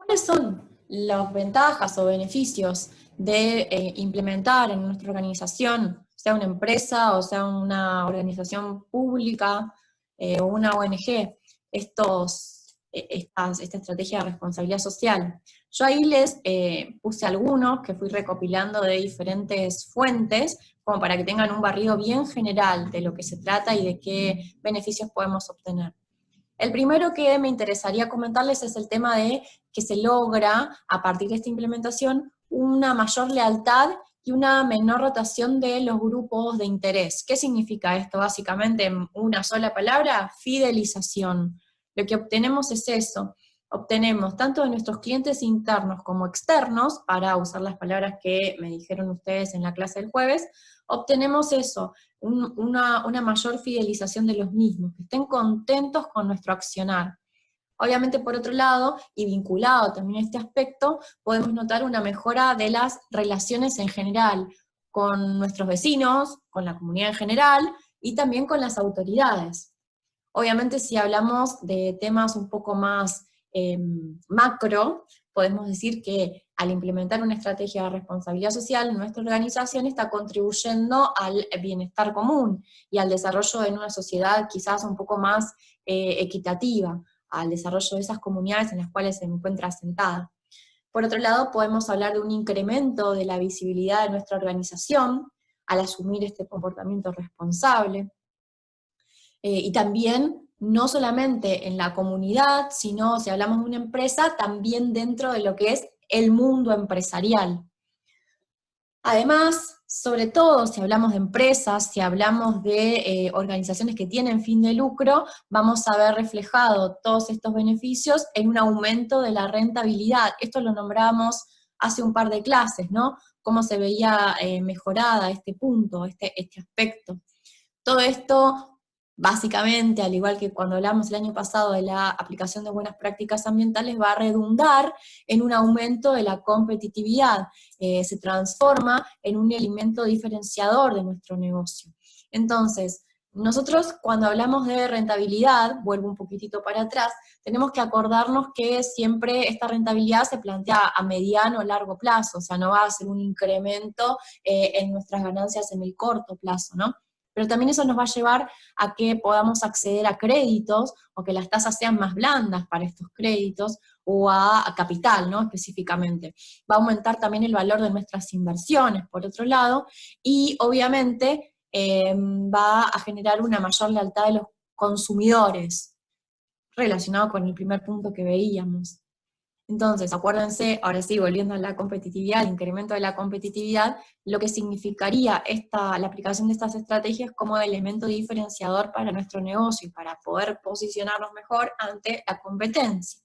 ¿Cuáles son las ventajas o beneficios de implementar en nuestra organización, sea una empresa o sea una organización pública o una ONG, esta estrategia de responsabilidad social? Yo ahí les puse algunos que fui recopilando de diferentes fuentes, como para que tengan un barrido bien general de lo que se trata y de qué beneficios podemos obtener. El primero que me interesaría comentarles es el tema de que se logra, a partir de esta implementación, una mayor lealtad y una menor rotación de los grupos de interés. ¿Qué significa esto? Básicamente, en una sola palabra, fidelización. Lo que obtenemos es eso. Obtenemos tanto de nuestros clientes internos como externos, para usar las palabras que me dijeron ustedes en la clase del jueves, obtenemos eso, una mayor fidelización de los mismos, que estén contentos con nuestro accionar. Obviamente, por otro lado, y vinculado también a este aspecto, podemos notar una mejora de las relaciones en general, con nuestros vecinos, con la comunidad en general, y también con las autoridades. Obviamente, si hablamos de temas un poco más macro, podemos decir que al implementar una estrategia de responsabilidad social, nuestra organización está contribuyendo al bienestar común y al desarrollo de una sociedad quizás un poco más equitativa, al desarrollo de esas comunidades en las cuales se encuentra asentada. Por otro lado, podemos hablar de un incremento de la visibilidad de nuestra organización al asumir este comportamiento responsable. Y también, no solamente en la comunidad, sino, si hablamos de una empresa, también dentro de lo que es el mundo empresarial. Además, sobre todo si hablamos de empresas, si hablamos de organizaciones que tienen fin de lucro, vamos a ver reflejado todos estos beneficios en un aumento de la rentabilidad. Esto lo nombramos hace un par de clases, ¿no? Cómo se veía mejorada este punto, este aspecto. Todo esto, básicamente, al igual que cuando hablamos el año pasado de la aplicación de buenas prácticas ambientales, va a redundar en un aumento de la competitividad, se transforma en un elemento diferenciador de nuestro negocio. Entonces, nosotros cuando hablamos de rentabilidad, vuelvo un poquitito para atrás, tenemos que acordarnos que siempre esta rentabilidad se plantea a mediano o largo plazo, o sea, no va a ser un incremento en nuestras ganancias en el corto plazo, ¿no? Pero también eso nos va a llevar a que podamos acceder a créditos, o que las tasas sean más blandas para estos créditos, o a capital, ¿no? Específicamente. Va a aumentar también el valor de nuestras inversiones, por otro lado, y obviamente va a generar una mayor lealtad de los consumidores, relacionado con el primer punto que veíamos. Entonces, acuérdense, ahora sí, volviendo a la competitividad, el incremento de la competitividad, lo que significaría la aplicación de estas estrategias como elemento diferenciador para nuestro negocio y para poder posicionarnos mejor ante la competencia.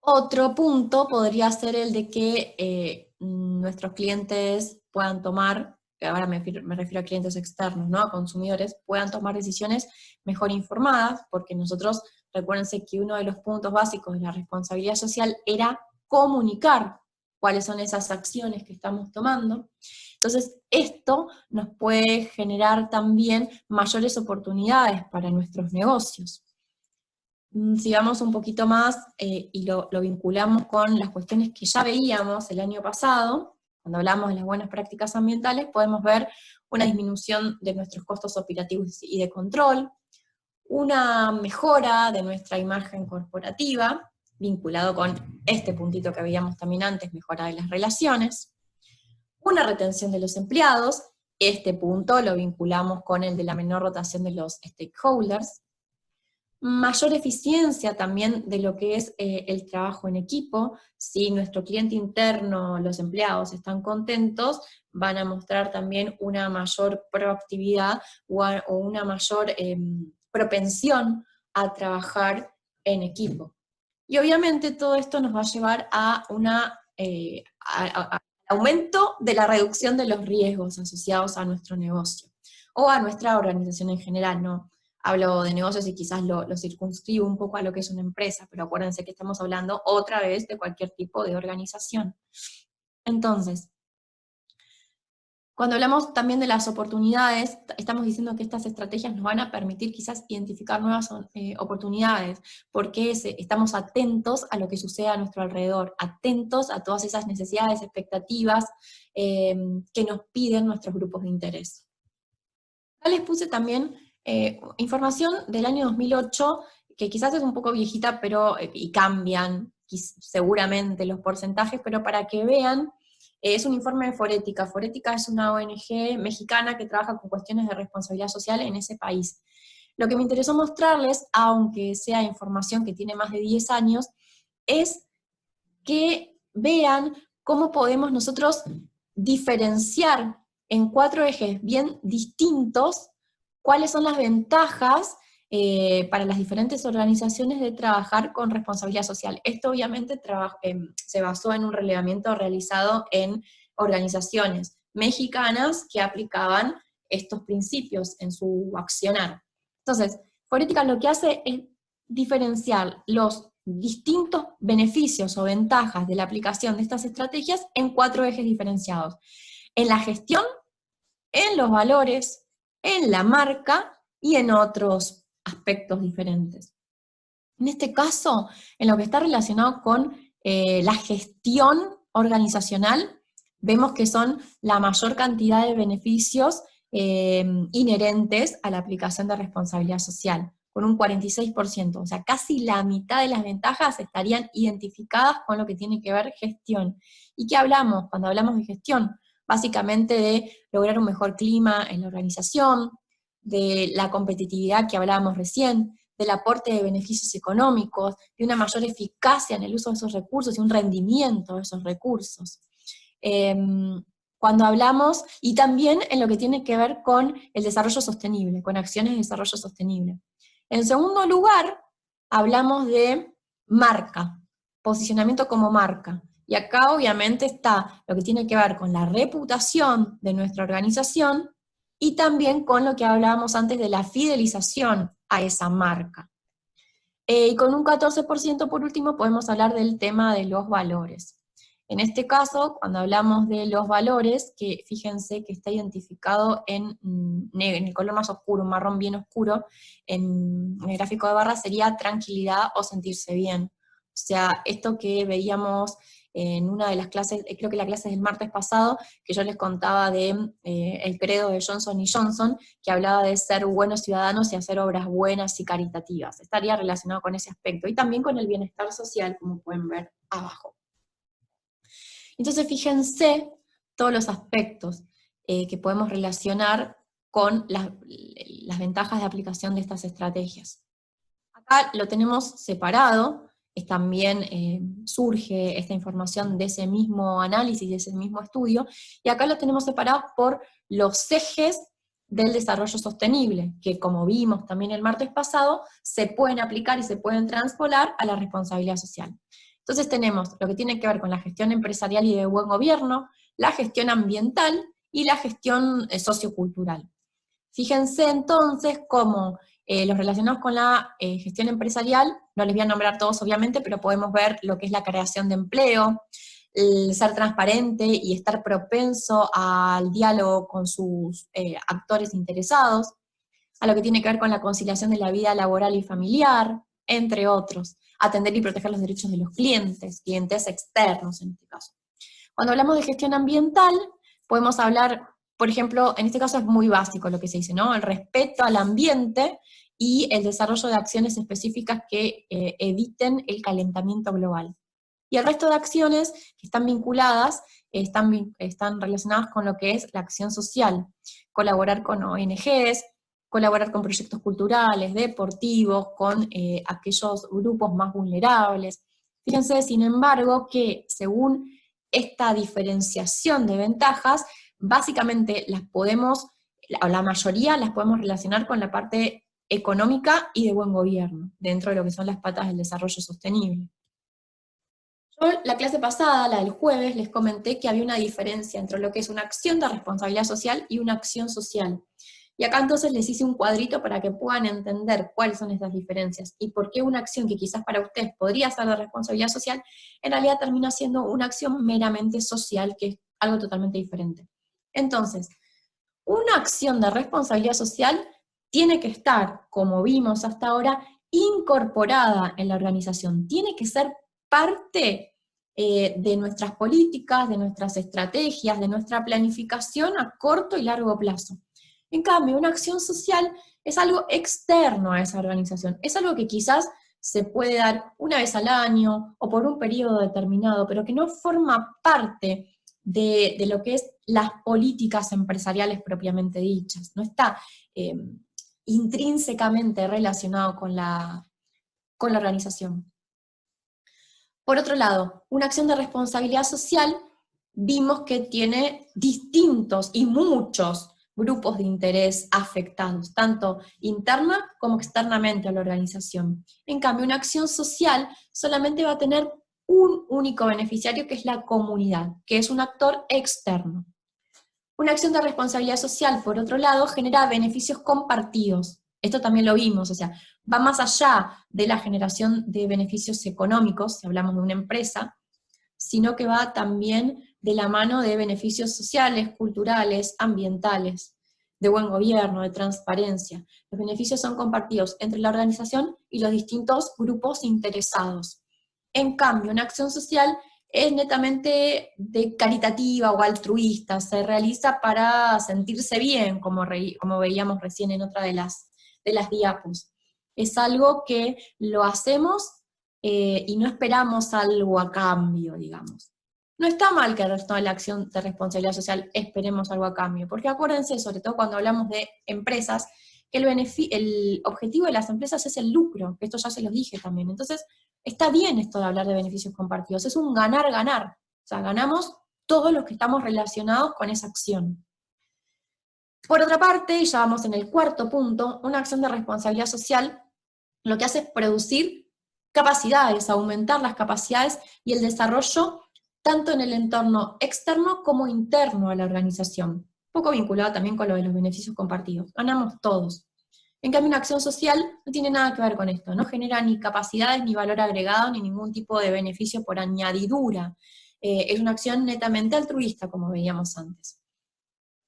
Otro punto podría ser el de que nuestros clientes puedan tomar, ahora me refiero a clientes externos, ¿no? A consumidores, puedan tomar decisiones mejor informadas, porque nosotros, recuérdense que uno de los puntos básicos de la responsabilidad social era comunicar cuáles son esas acciones que estamos tomando. Entonces, esto nos puede generar también mayores oportunidades para nuestros negocios. Si vamos un poquito más y lo vinculamos con las cuestiones que ya veíamos el año pasado, cuando hablamos de las buenas prácticas ambientales, podemos ver una disminución de nuestros costos operativos y de control, una mejora de nuestra imagen corporativa, vinculado con este puntito que veíamos también antes, mejora de las relaciones, una retención de los empleados, este punto lo vinculamos con el de la menor rotación de los stakeholders, mayor eficiencia también de lo que es el trabajo en equipo. Si nuestro cliente interno, los empleados, están contentos, van a mostrar también una mayor proactividad o una mayor propensión a trabajar en equipo. Y obviamente todo esto nos va a llevar a al aumento de la reducción de los riesgos asociados a nuestro negocio, o a nuestra organización en general, ¿no? Hablo de negocios y quizás lo circunscribo un poco a lo que es una empresa, pero acuérdense que estamos hablando otra vez de cualquier tipo de organización. Entonces, Cuando hablamos también de las oportunidades, estamos diciendo que estas estrategias nos van a permitir quizás identificar nuevas oportunidades, porque estamos atentos a lo que sucede a nuestro alrededor, atentos a todas esas necesidades, expectativas que nos piden nuestros grupos de interés. Acá les puse también información del año 2008, que quizás es un poco viejita, pero y cambian seguramente los porcentajes, pero para que vean. Es un informe de Forética. Forética es una ONG mexicana que trabaja con cuestiones de responsabilidad social en ese país. Lo que me interesó mostrarles, aunque sea información que tiene más de 10 años, es que vean cómo podemos nosotros diferenciar en 4 ejes bien distintos cuáles son las ventajas para las diferentes organizaciones de trabajar con responsabilidad social. Esto obviamente se basó en un relevamiento realizado en organizaciones mexicanas que aplicaban estos principios en su accionar. Entonces, Forética lo que hace es diferenciar los distintos beneficios o ventajas de la aplicación de estas estrategias en 4 ejes diferenciados. En la gestión, en los valores, en la marca y en otros aspectos diferentes. En este caso, en lo que está relacionado con la gestión organizacional, vemos que son la mayor cantidad de beneficios inherentes a la aplicación de responsabilidad social, con un 46%, o sea, casi la mitad de las ventajas estarían identificadas con lo que tiene que ver gestión. ¿Y qué hablamos cuando hablamos de gestión? Básicamente de lograr un mejor clima en la organización, de la competitividad que hablábamos recién, del aporte de beneficios económicos, de una mayor eficacia en el uso de esos recursos y un rendimiento de esos recursos. Cuando hablamos, y también en lo que tiene que ver con el desarrollo sostenible, con acciones de desarrollo sostenible. En segundo lugar, hablamos de marca, posicionamiento como marca. Y acá obviamente está lo que tiene que ver con la reputación de nuestra organización y también con lo que hablábamos antes de la fidelización a esa marca. Y con un 14% por último podemos hablar del tema de los valores. En este caso, cuando hablamos de los valores, que fíjense que está identificado en el color más oscuro, un marrón bien oscuro, en el gráfico de barra sería tranquilidad o sentirse bien. O sea, esto que veíamos en una de las clases, creo que la clase del martes pasado, que yo les contaba de el credo de Johnson y Johnson, que hablaba de ser buenos ciudadanos y hacer obras buenas y caritativas. Estaría relacionado con ese aspecto, y también con el bienestar social, como pueden ver abajo. Entonces fíjense todos los aspectos que podemos relacionar con las ventajas de aplicación de estas estrategias. Acá lo tenemos separado, también surge esta información de ese mismo análisis, de ese mismo estudio, y acá lo tenemos separado por los ejes del desarrollo sostenible, que como vimos también el martes pasado, se pueden aplicar y se pueden transpolar a la responsabilidad social. Entonces tenemos lo que tiene que ver con la gestión empresarial y de buen gobierno, la gestión ambiental y la gestión sociocultural. Fíjense entonces cómo los relacionados con la gestión empresarial, no les voy a nombrar todos obviamente, pero podemos ver lo que es la creación de empleo, el ser transparente y estar propenso al diálogo con sus actores interesados, a lo que tiene que ver con la conciliación de la vida laboral y familiar, entre otros, atender y proteger los derechos de los clientes externos en este caso. Cuando hablamos de gestión ambiental, podemos hablar, por ejemplo, en este caso es muy básico lo que se dice, ¿no? El respeto al ambiente y el desarrollo de acciones específicas que eviten el calentamiento global. Y el resto de acciones que están vinculadas, están relacionadas con lo que es la acción social, colaborar con ONGs, colaborar con proyectos culturales, deportivos, con aquellos grupos más vulnerables. Fíjense, sin embargo, que según esta diferenciación de ventajas, básicamente la mayoría las podemos relacionar con la parte económica y de buen gobierno, dentro de lo que son las patas del desarrollo sostenible. Yo la clase pasada, la del jueves, les comenté que había una diferencia entre lo que es una acción de responsabilidad social y una acción social. Y acá entonces les hice un cuadrito para que puedan entender cuáles son estas diferencias y por qué una acción que quizás para ustedes podría ser de responsabilidad social, en realidad termina siendo una acción meramente social, que es algo totalmente diferente. Entonces, una acción de responsabilidad social tiene que estar, como vimos hasta ahora, incorporada en la organización, tiene que ser parte de nuestras políticas, de nuestras estrategias, de nuestra planificación a corto y largo plazo. En cambio, una acción social es algo externo a esa organización, es algo que quizás se puede dar una vez al año o por un periodo determinado, pero que no forma parte de lo que es las políticas empresariales propiamente dichas, no está intrínsecamente relacionado con la organización. Por otro lado, una acción de responsabilidad social vimos que tiene distintos y muchos grupos de interés afectados, tanto interna como externamente a la organización. En cambio, una acción social solamente va a tener un único beneficiario, que es la comunidad, que es un actor externo. Una acción de responsabilidad social, por otro lado, genera beneficios compartidos. Esto también lo vimos, o sea, va más allá de la generación de beneficios económicos, si hablamos de una empresa, sino que va también de la mano de beneficios sociales, culturales, ambientales, de buen gobierno, de transparencia. Los beneficios son compartidos entre la organización y los distintos grupos interesados. En cambio, una acción social es netamente caritativa o altruista, se realiza para sentirse bien, como veíamos recién en otra de las diapos. Es algo que lo hacemos y no esperamos algo a cambio, digamos. No está mal que el resto de la acción de responsabilidad social esperemos algo a cambio, porque acuérdense, sobre todo cuando hablamos de empresas, que el objetivo de las empresas es el lucro, que esto ya se los dije también. Entonces, está bien esto de hablar de beneficios compartidos, es un ganar-ganar. O sea, ganamos todos los que estamos relacionados con esa acción. Por otra parte, y ya vamos en el cuarto punto, una acción de responsabilidad social lo que hace es producir capacidades, aumentar las capacidades y el desarrollo tanto en el entorno externo como interno a la organización. Un poco vinculado también con lo de los beneficios compartidos. Ganamos todos. En cambio, una acción social no tiene nada que ver con esto, no genera ni capacidades, ni valor agregado, ni ningún tipo de beneficio por añadidura. Es una acción netamente altruista, como veíamos antes.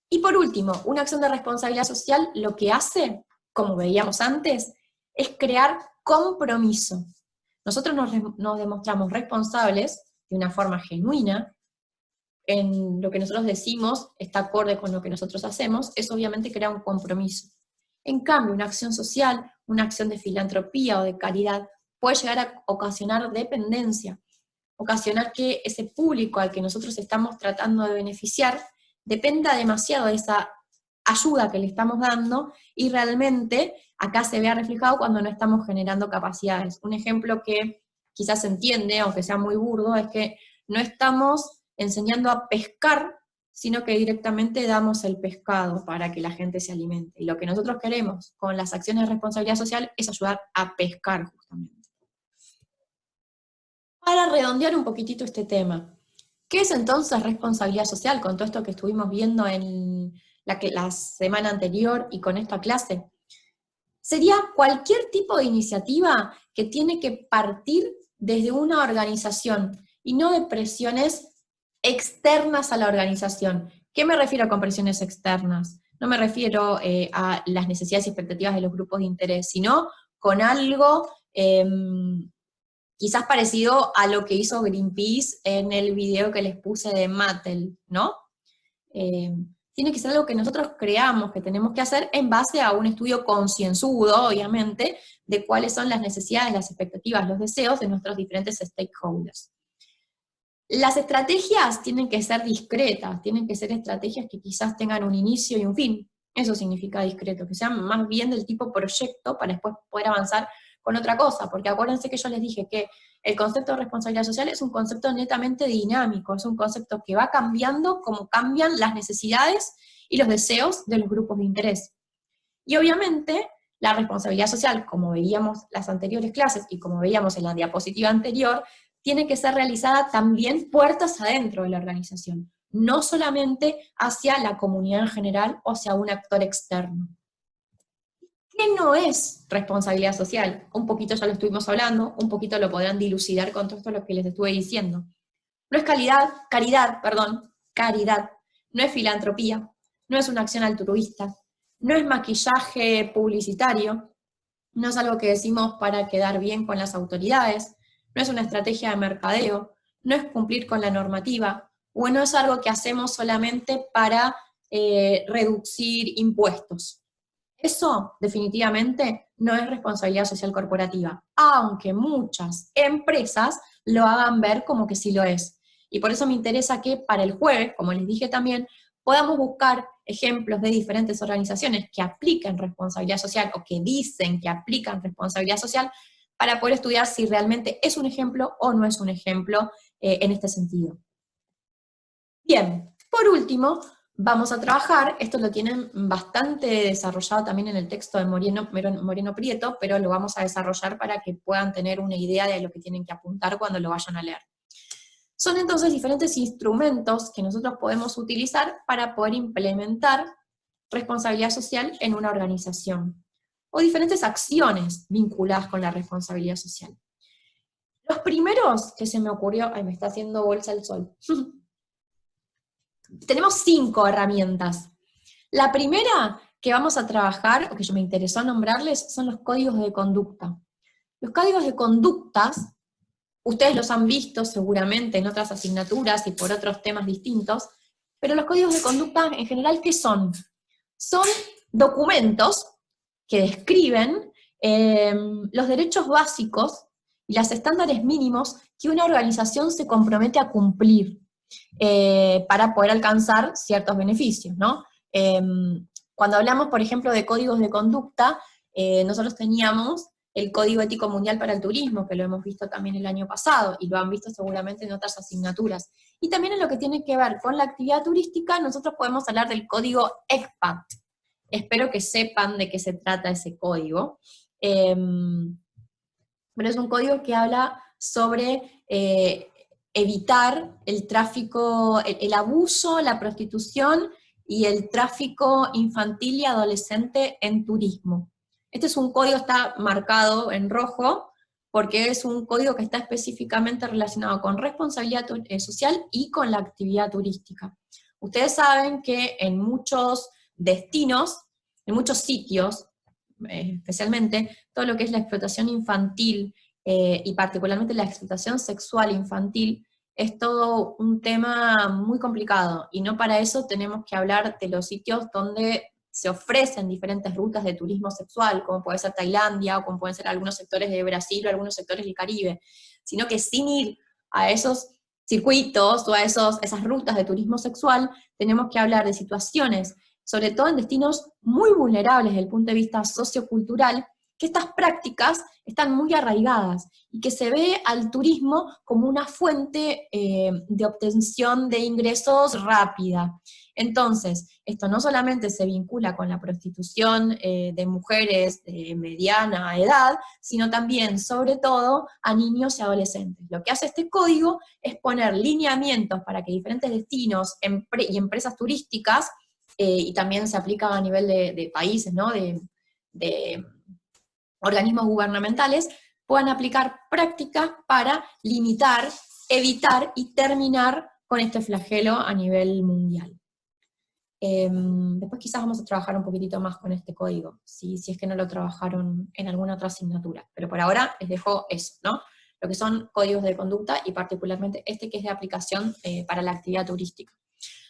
Y por último, una acción de responsabilidad social lo que hace, como veíamos antes, es crear compromiso. Nosotros nos demostramos responsables de una forma genuina, en lo que nosotros decimos está acorde con lo que nosotros hacemos, eso obviamente crea un compromiso. En cambio, una acción social, una acción de filantropía o de caridad, puede llegar a ocasionar dependencia, ocasionar que ese público al que nosotros estamos tratando de beneficiar dependa demasiado de esa ayuda que le estamos dando, y realmente acá se vea reflejado cuando no estamos generando capacidades. Un ejemplo que quizás se entiende, aunque sea muy burdo, es que no estamos enseñando a pescar, sino que directamente damos el pescado para que la gente se alimente. Y lo que nosotros queremos con las acciones de responsabilidad social es ayudar a pescar, justamente. Para redondear un poquitito este tema, ¿qué es entonces responsabilidad social con todo esto que estuvimos viendo en la semana anterior y con esta clase? Sería cualquier tipo de iniciativa que tiene que partir desde una organización y no de presiones externas a la organización. ¿Qué me refiero con presiones externas? No me refiero a las necesidades y expectativas de los grupos de interés, sino con algo quizás parecido a lo que hizo Greenpeace en el video que les puse de Mattel, ¿no? Tiene que ser algo que nosotros creamos que tenemos que hacer en base a un estudio concienzudo, obviamente, de cuáles son las necesidades, las expectativas, los deseos de nuestros diferentes stakeholders. Las estrategias tienen que ser discretas, tienen que ser estrategias que quizás tengan un inicio y un fin. Eso significa discreto, que sean más bien del tipo proyecto para después poder avanzar con otra cosa, porque acuérdense que yo les dije que el concepto de responsabilidad social es un concepto netamente dinámico, es un concepto que va cambiando como cambian las necesidades y los deseos de los grupos de interés. Y obviamente la responsabilidad social, como veíamos las anteriores clases y como veíamos en la diapositiva anterior, tiene que ser realizada también puertas adentro de la organización, no solamente hacia la comunidad en general o hacia un actor externo. ¿Qué no es responsabilidad social? Un poquito ya lo estuvimos hablando, un poquito lo podrán dilucidar con todo esto lo que les estuve diciendo. No es caridad, no es filantropía, no es una acción altruista, no es maquillaje publicitario, no es algo que decimos para quedar bien con las autoridades, no es una estrategia de mercadeo, no es cumplir con la normativa, o no es algo que hacemos solamente para reducir impuestos. Eso definitivamente no es responsabilidad social corporativa, aunque muchas empresas lo hagan ver como que sí lo es. Y por eso me interesa que para el jueves, como les dije también, podamos buscar ejemplos de diferentes organizaciones que apliquen responsabilidad social o que dicen que aplican responsabilidad social para poder estudiar si realmente es un ejemplo o no es un ejemplo en este sentido. Bien, por último, vamos a trabajar, esto lo tienen bastante desarrollado también en el texto de Moreno Prieto, pero lo vamos a desarrollar para que puedan tener una idea de lo que tienen que apuntar cuando lo vayan a leer. Son entonces diferentes instrumentos que nosotros podemos utilizar para poder implementar responsabilidad social en una organización, o diferentes acciones vinculadas con la responsabilidad social. Los primeros que se me ocurrió, ay, me está haciendo bolsa el sol. Tenemos 5 herramientas. La primera que vamos a trabajar, o que yo me interesó nombrarles, son los códigos de conducta. Los códigos de conductas, ustedes los han visto seguramente en otras asignaturas y por otros temas distintos, pero los códigos de conducta en general, ¿qué son? Son documentos que describen los derechos básicos y los estándares mínimos que una organización se compromete a cumplir para poder alcanzar ciertos beneficios, ¿no? Cuando hablamos, por ejemplo, de códigos de conducta, nosotros teníamos el Código Ético Mundial para el Turismo, que lo hemos visto también el año pasado, y lo han visto seguramente en otras asignaturas. Y también en lo que tiene que ver con la actividad turística, nosotros podemos hablar del Código ECPAT. Espero que sepan de qué se trata ese código. Pero es un código que habla sobre evitar el tráfico, el abuso, la prostitución y el tráfico infantil y adolescente en turismo. Este es un código, está marcado en rojo, porque es un código que está específicamente relacionado con responsabilidad social y con la actividad turística. Ustedes saben que en muchos destinos, en muchos sitios, especialmente, todo lo que es la explotación infantil, y particularmente la explotación sexual infantil, es todo un tema muy complicado, y no para eso tenemos que hablar de los sitios donde se ofrecen diferentes rutas de turismo sexual, como puede ser Tailandia, o como pueden ser algunos sectores de Brasil, o algunos sectores del Caribe, sino que sin ir a esos circuitos, o a esas rutas de turismo sexual, tenemos que hablar de situaciones, sobre todo en destinos muy vulnerables desde el punto de vista sociocultural, que estas prácticas están muy arraigadas, y que se ve al turismo como una fuente de obtención de ingresos rápida. Entonces, esto no solamente se vincula con la prostitución de mujeres de mediana edad, sino también, sobre todo, a niños y adolescentes. Lo que hace este código es poner lineamientos para que diferentes destinos y empresas turísticas, y también se aplica a nivel de países, ¿no? de organismos gubernamentales, puedan aplicar prácticas para limitar, evitar y terminar con este flagelo a nivel mundial. Después quizás vamos a trabajar un poquitito más con este código, si es que no lo trabajaron en alguna otra asignatura, pero por ahora les dejo eso, ¿no? Lo que son códigos de conducta, y particularmente este que es de aplicación para la actividad turística.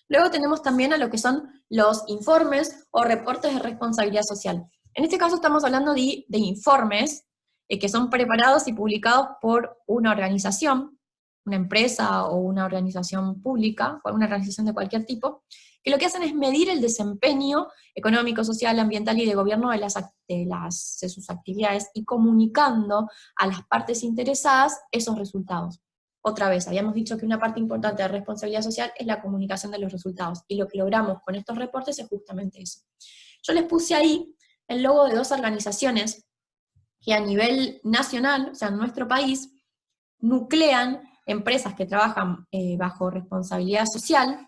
Luego tenemos también a lo que son los informes o reportes de responsabilidad social. En este caso estamos hablando de informes que son preparados y publicados por una organización, una empresa o una organización pública, o una organización de cualquier tipo, que lo que hacen es medir el desempeño económico, social, ambiental y de gobierno de sus actividades, y comunicando a las partes interesadas esos resultados. Otra vez, habíamos dicho que una parte importante de responsabilidad social es la comunicación de los resultados, y lo que logramos con estos reportes es justamente eso. Yo les puse ahí el logo de 2 organizaciones que a nivel nacional, o sea, en nuestro país, nuclean empresas que trabajan bajo responsabilidad social,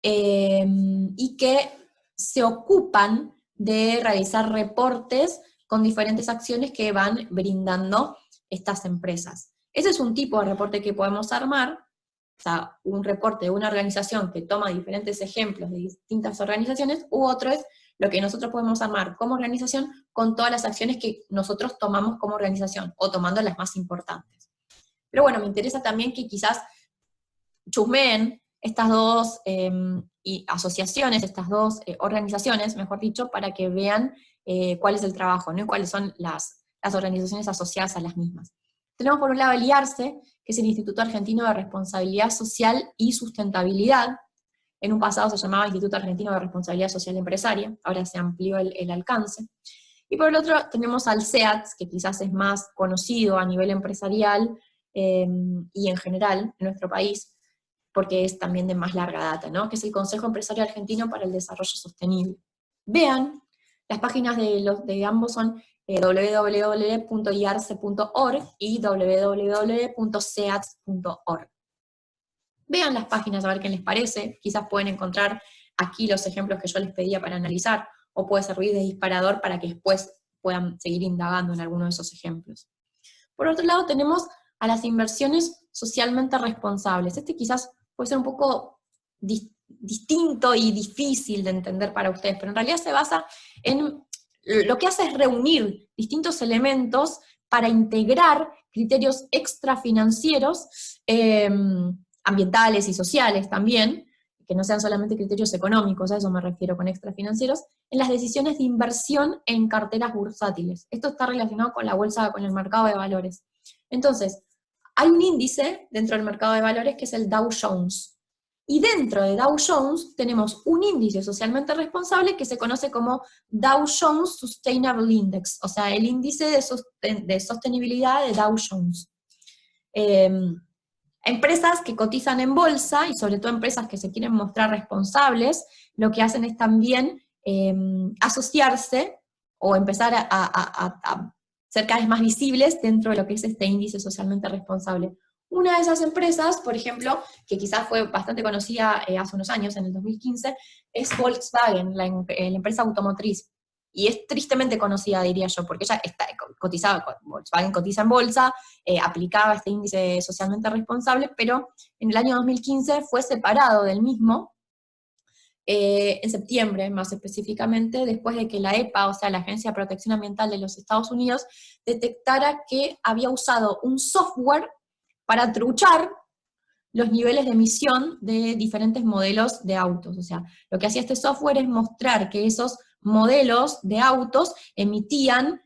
y que se ocupan de realizar reportes con diferentes acciones que van brindando estas empresas. Ese es un tipo de reporte que podemos armar, o sea, un reporte de una organización que toma diferentes ejemplos de distintas organizaciones, u otro es lo que nosotros podemos armar como organización con todas las acciones que nosotros tomamos como organización, o tomando las más importantes. Pero bueno, me interesa también que quizás chusmeen estas dos asociaciones, estas dos organizaciones, mejor dicho, para que vean cuál es el trabajo, ¿no? Y cuáles son las organizaciones asociadas a las mismas. Tenemos por un lado el IARSE, que es el Instituto Argentino de Responsabilidad Social y Sustentabilidad. En un pasado se llamaba Instituto Argentino de Responsabilidad Social Empresaria, ahora se amplió el alcance. Y por el otro tenemos al SEATS, que quizás es más conocido a nivel empresarial y en general en nuestro país, porque es también de más larga data, ¿no? Que es el Consejo Empresario Argentino para el Desarrollo Sostenible. Vean, las páginas de ambos son www.iarse.org y www.seats.org. Vean las páginas a ver qué les parece, quizás pueden encontrar aquí los ejemplos que yo les pedía para analizar, o puede servir de disparador para que después puedan seguir indagando en alguno de esos ejemplos. Por otro lado tenemos a las inversiones socialmente responsables. Este quizás puede ser un poco distinto y difícil de entender para ustedes, pero en realidad se basa en, lo que hace es reunir distintos elementos para integrar criterios extrafinancieros, ambientales y sociales también, que no sean solamente criterios económicos, a eso me refiero con extrafinancieros, en las decisiones de inversión en carteras bursátiles. Esto está relacionado con la bolsa, con el mercado de valores. Entonces, hay un índice dentro del mercado de valores que es el Dow Jones. Y dentro de Dow Jones tenemos un índice socialmente responsable que se conoce como Dow Jones Sustainable Index, o sea, el índice de sostenibilidad de Dow Jones. Empresas que cotizan en bolsa, y sobre todo empresas que se quieren mostrar responsables, lo que hacen es también asociarse o empezar a ser cada vez más visibles dentro de lo que es este índice socialmente responsable. Una de esas empresas, por ejemplo, que quizás fue bastante conocida hace unos años, en el 2015, es Volkswagen, la empresa automotriz. Y es tristemente conocida, diría yo, porque ella está cotizada, Volkswagen cotiza en bolsa, aplicaba este índice socialmente responsable, pero en el año 2015 fue separado del mismo, en septiembre más específicamente, después de que la EPA, o sea, la Agencia de Protección Ambiental de los Estados Unidos, detectara que había usado un software para truchar los niveles de emisión de diferentes modelos de autos. O sea, lo que hacía este software es mostrar que esos modelos de autos emisiones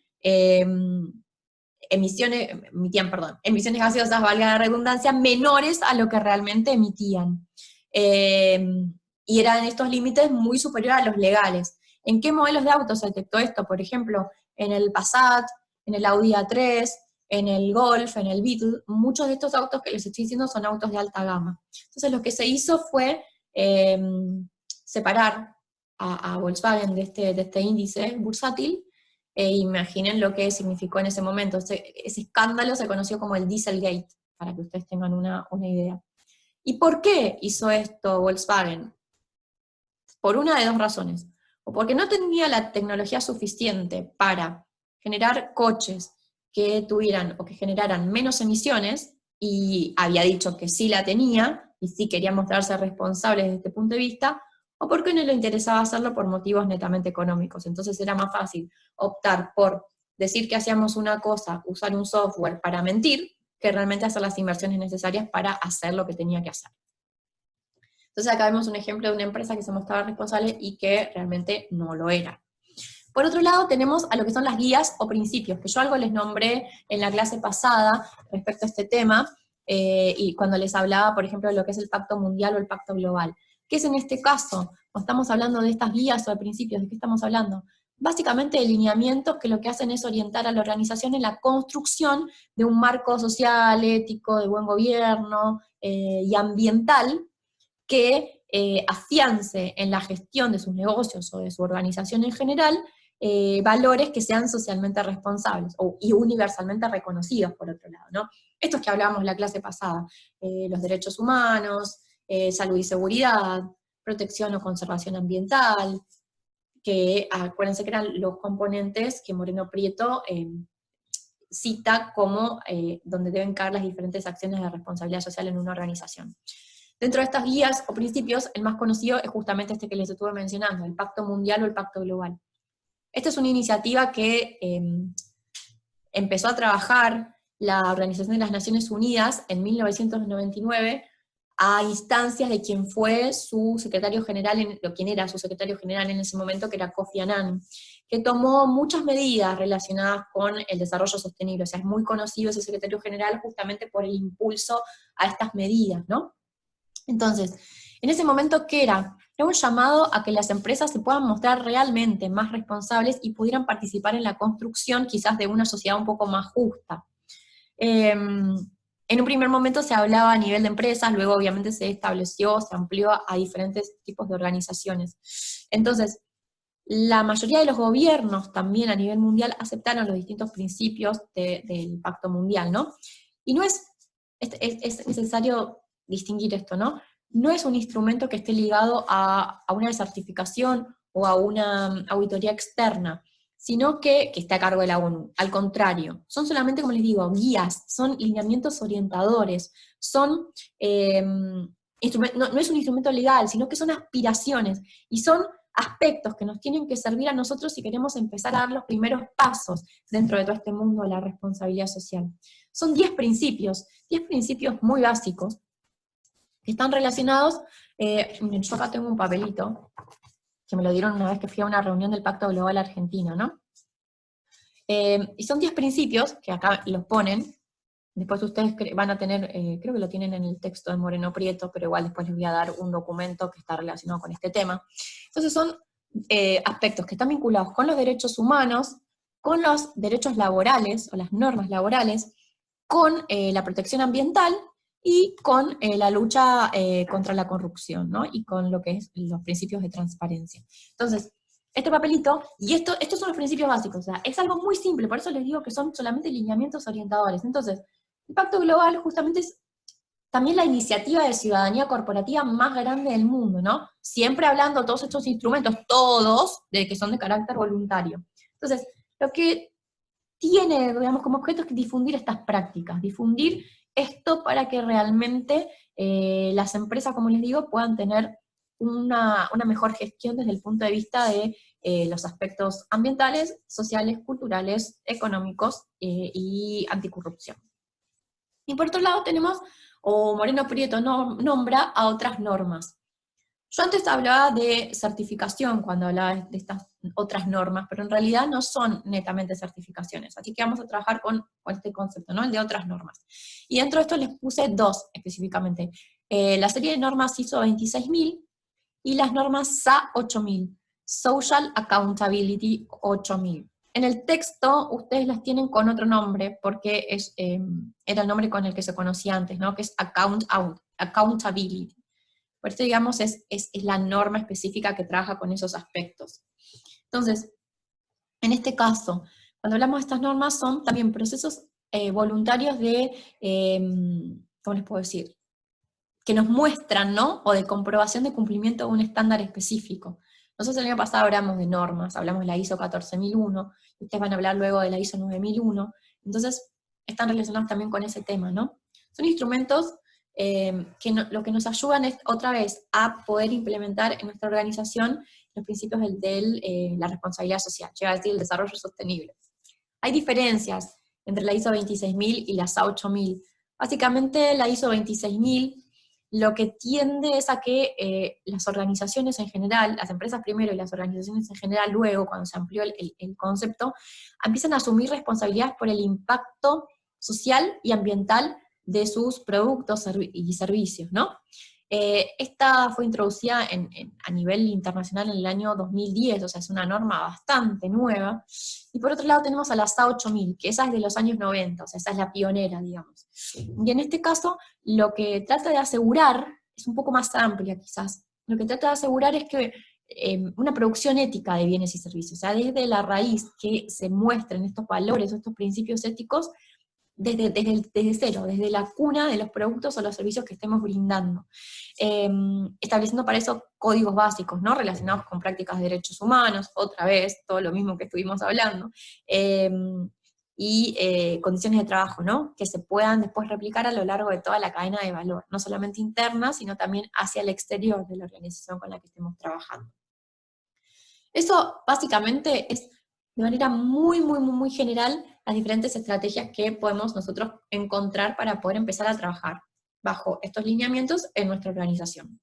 gaseosas, valga la redundancia, menores a lo que realmente emitían. Y eran estos límites muy superiores a los legales. ¿En qué modelos de autos se detectó esto? Por ejemplo, en el Passat, en el Audi A3, en el Golf, en el Beetle. Muchos de estos autos que les estoy diciendo son autos de alta gama. Entonces lo que se hizo fue separar a Volkswagen de este índice bursátil. Imaginen lo que significó en ese momento. Ese escándalo se conoció como el Dieselgate, para que ustedes tengan una idea. ¿Y por qué hizo esto Volkswagen? Por una de dos razones. O porque no tenía la tecnología suficiente para generar coches que tuvieran o que generaran menos emisiones, y había dicho que sí la tenía, y sí quería mostrarse responsable desde este punto de vista, o porque no le interesaba hacerlo por motivos netamente económicos. Entonces era más fácil optar por decir que hacíamos una cosa, usar un software para mentir, que realmente hacer las inversiones necesarias para hacer lo que tenía que hacer. Entonces acá vemos un ejemplo de una empresa que se mostraba responsable y que realmente no lo era. Por otro lado tenemos a lo que son las guías o principios, que yo algo les nombré en la clase pasada respecto a este tema, y cuando les hablaba, por ejemplo, de lo que es el Pacto Mundial o el Pacto Global. ¿Qué es en este caso? Cuando estamos hablando de estas guías o de principios, ¿de qué estamos hablando? Básicamente de lineamientos que lo que hacen es orientar a la organización en la construcción de un marco social, ético, de buen gobierno y ambiental, que afiance en la gestión de sus negocios o de su organización en general valores que sean socialmente responsables y universalmente reconocidos, por otro lado, ¿no? Estos que hablábamos la clase pasada, los derechos humanos, salud y seguridad, protección o conservación ambiental, que acuérdense que eran los componentes que Moreno Prieto cita como donde deben caer las diferentes acciones de responsabilidad social en una organización. Dentro de estas guías o principios, el más conocido es justamente este que les estuve mencionando, el Pacto Mundial o el Pacto Global. Esta es una iniciativa que empezó a trabajar la Organización de las Naciones Unidas en 1999 a instancias de quien fue su secretario general, quien era su secretario general en ese momento, que era Kofi Annan, que tomó muchas medidas relacionadas con el desarrollo sostenible. O sea, es muy conocido ese secretario general justamente por el impulso a estas medidas, ¿no? Entonces, en ese momento, ¿qué era? Era un llamado a que las empresas se puedan mostrar realmente más responsables y pudieran participar en la construcción quizás de una sociedad un poco más justa. En un primer momento se hablaba a nivel de empresas, luego obviamente se estableció, se amplió a diferentes tipos de organizaciones. Entonces, la mayoría de los gobiernos también a nivel mundial aceptaron los distintos principios del Pacto Mundial, ¿no? Y no es necesario distinguir esto, ¿no? No es un instrumento que esté ligado a una certificación o a una auditoría externa, sino que esté a cargo de la ONU. Al contrario, son solamente, como les digo, guías, son lineamientos orientadores, son, no es un instrumento legal, sino que son aspiraciones, y son aspectos que nos tienen que servir a nosotros si queremos empezar a dar los primeros pasos dentro de todo este mundo de la responsabilidad social. Son 10 principios muy básicos, que están relacionados, miren, yo acá tengo un papelito, que me lo dieron una vez que fui a una reunión del Pacto Global Argentino, ¿no? Y son 10 principios, que acá los ponen, después ustedes van a tener, creo que lo tienen en el texto de Moreno Prieto, pero igual después les voy a dar un documento que está relacionado con este tema. Entonces son aspectos que están vinculados con los derechos humanos, con los derechos laborales, o las normas laborales, con la protección ambiental, y con la lucha contra la corrupción, ¿no? Y con lo que es los principios de transparencia. Entonces, este papelito, y estos son los principios básicos, o sea, es algo muy simple, por eso les digo que son solamente lineamientos orientadores. Entonces, el Pacto Global justamente es también la iniciativa de ciudadanía corporativa más grande del mundo, ¿no? Siempre hablando de todos estos instrumentos, todos, de que son de carácter voluntario. Entonces, lo que tiene, digamos, como objeto es difundir estas prácticas, difundir esto para que realmente las empresas, como les digo, puedan tener una mejor gestión desde el punto de vista de los aspectos ambientales, sociales, culturales, económicos y anticorrupción. Y por otro lado tenemos, o Moreno Prieto nombra a otras normas. Yo antes hablaba de certificación cuando hablaba de estas otras normas, pero en realidad no son netamente certificaciones, así que vamos a trabajar con este concepto, ¿no? El de otras normas. Y dentro de esto les puse dos específicamente, la serie de normas ISO 26000 y las normas SA 8000, Social Accountability 8000. En el texto ustedes las tienen con otro nombre, porque era el nombre con el que se conocía antes, ¿no? Que es Accountability. Por eso, digamos, es la norma específica que trabaja con esos aspectos. Entonces, en este caso, cuando hablamos de estas normas, son también procesos voluntarios de, ¿cómo les puedo decir? Que nos muestran, ¿no? O de comprobación de cumplimiento de un estándar específico. Nosotros el año pasado hablamos de normas, hablamos de la ISO 14001, y ustedes van a hablar luego de la ISO 9001, entonces están relacionados también con ese tema, ¿no? Son instrumentos lo que nos ayudan es, otra vez, a poder implementar en nuestra organización los principios de la responsabilidad social, llega a decir el desarrollo sostenible. Hay diferencias entre la ISO 26000 y la SA 8000. Básicamente la ISO 26000 lo que tiende es a que las organizaciones en general, las empresas primero y las organizaciones en general luego, cuando se amplió el concepto, empiezan a asumir responsabilidades por el impacto social y ambiental de sus productos y servicios, ¿no? Esta fue introducida a nivel internacional en el año 2010, o sea, es una norma bastante nueva. Y por otro lado tenemos a la SA 8000, que esa es de los años 90, o sea, esa es la pionera, digamos. Y en este caso, lo que trata de asegurar, es un poco más amplia quizás, lo que trata de asegurar es que una producción ética de bienes y servicios, o sea, desde la raíz que se muestren estos valores, estos principios éticos, desde cero, desde la cuna de los productos o los servicios que estemos brindando. Estableciendo para eso códigos básicos, ¿no? Relacionados con prácticas de derechos humanos, otra vez, todo lo mismo que estuvimos hablando. y condiciones de trabajo, ¿no? Que se puedan después replicar a lo largo de toda la cadena de valor, no solamente interna, sino también hacia el exterior de la organización con la que estemos trabajando. Eso básicamente es de manera muy, muy, muy, muy general las diferentes estrategias que podemos nosotros encontrar para poder empezar a trabajar bajo estos lineamientos en nuestra organización.